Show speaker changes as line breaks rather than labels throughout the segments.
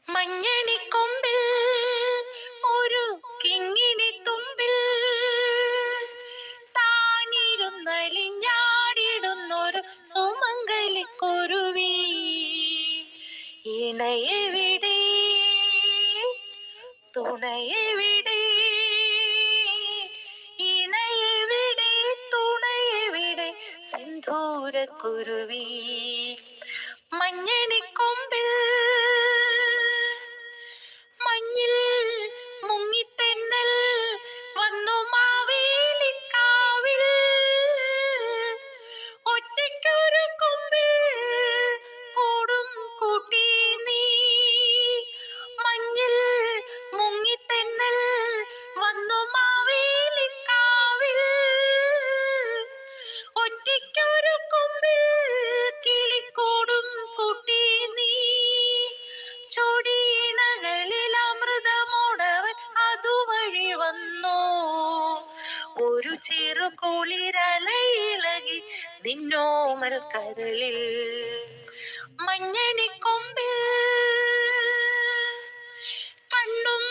മഞ്ഞണിക്കൊമ്പിൽ ഒരു കിങ്ങിണി തുമ്പിൽ താനിരുന്നലിഞ്ഞാടിടുന്നൊരു സുമംഗലിക്കുരുവി. ഇണയെവിടെ, തുണയെവിടെ, ഇണയെവിടെ, തുണയെവിടെ, സിന്ദൂരക്കുരുവി. മഞ്ഞണിക്കൊമ്പിൽ മഞ്ഞിൽ മുങ്ങിത്തെന്നൽ വന്നു മാവേലിക്കാവിൽ. ഒറ്റയ്ക്കൊരു കൊമ്പിൽ കൂടും കൂട്ടി നീ. മഞ്ഞിൽ മുങ്ങിത്തെന്നൽ വന്നു മാവേലിക്കാവിൽ. ഒറ്റയ്ക്കൊരു കൊമ്പിൽ കിളിക്കൂടും കൂട്ടി നീ. ചൊടിയിണകളിൽ അമൃതമോടവൻ അതുവഴി വന്നു. ഒരു ചെറു കുളിരലയിളകി നിന്നോമൽ കരളിൽ. മഞ്ഞണിക്കൊമ്പിൽ കണ്ണും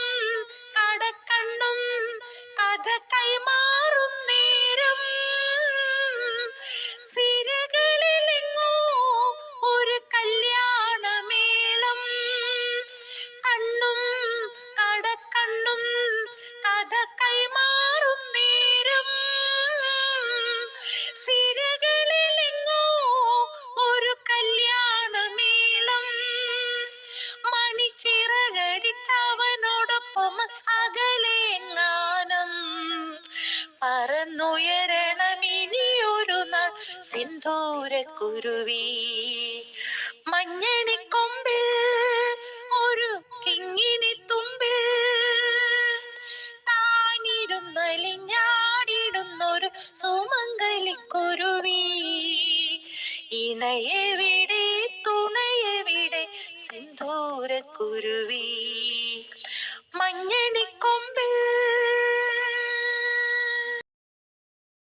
കടക്കണ്ണും കഥ കൈമാറും നേരം സിരകളിലെങ്ങോ ഒരു കല്യാണമേളം. കണ്ണും കടക്കണ്ണും കഥ കൈമാറും നേരം സിരകളിലെങ്ങോ ഒരു കല്യാണമേളം. മണിച്ചിറകടിച്ചവനോടൊപ്പം അകലെങ്ങാനം പറന്നുയരണമിനിയൊരു നാൾ സിന്ദൂരക്കുരുവി. മഞ്ഞണിക്കൊമ്പിൽ ഒരു കിങ്ങിണി തുമ്പിൽ താനിരുന്നലിഞ്ഞാടിടുന്നൊരു സുമംഗലിക്കുരുവി. ഇണയെവിടെ, തുണയെവിടെ, സിന്ദൂരക്കുരുവി. മഞ്ഞണിക്കൊ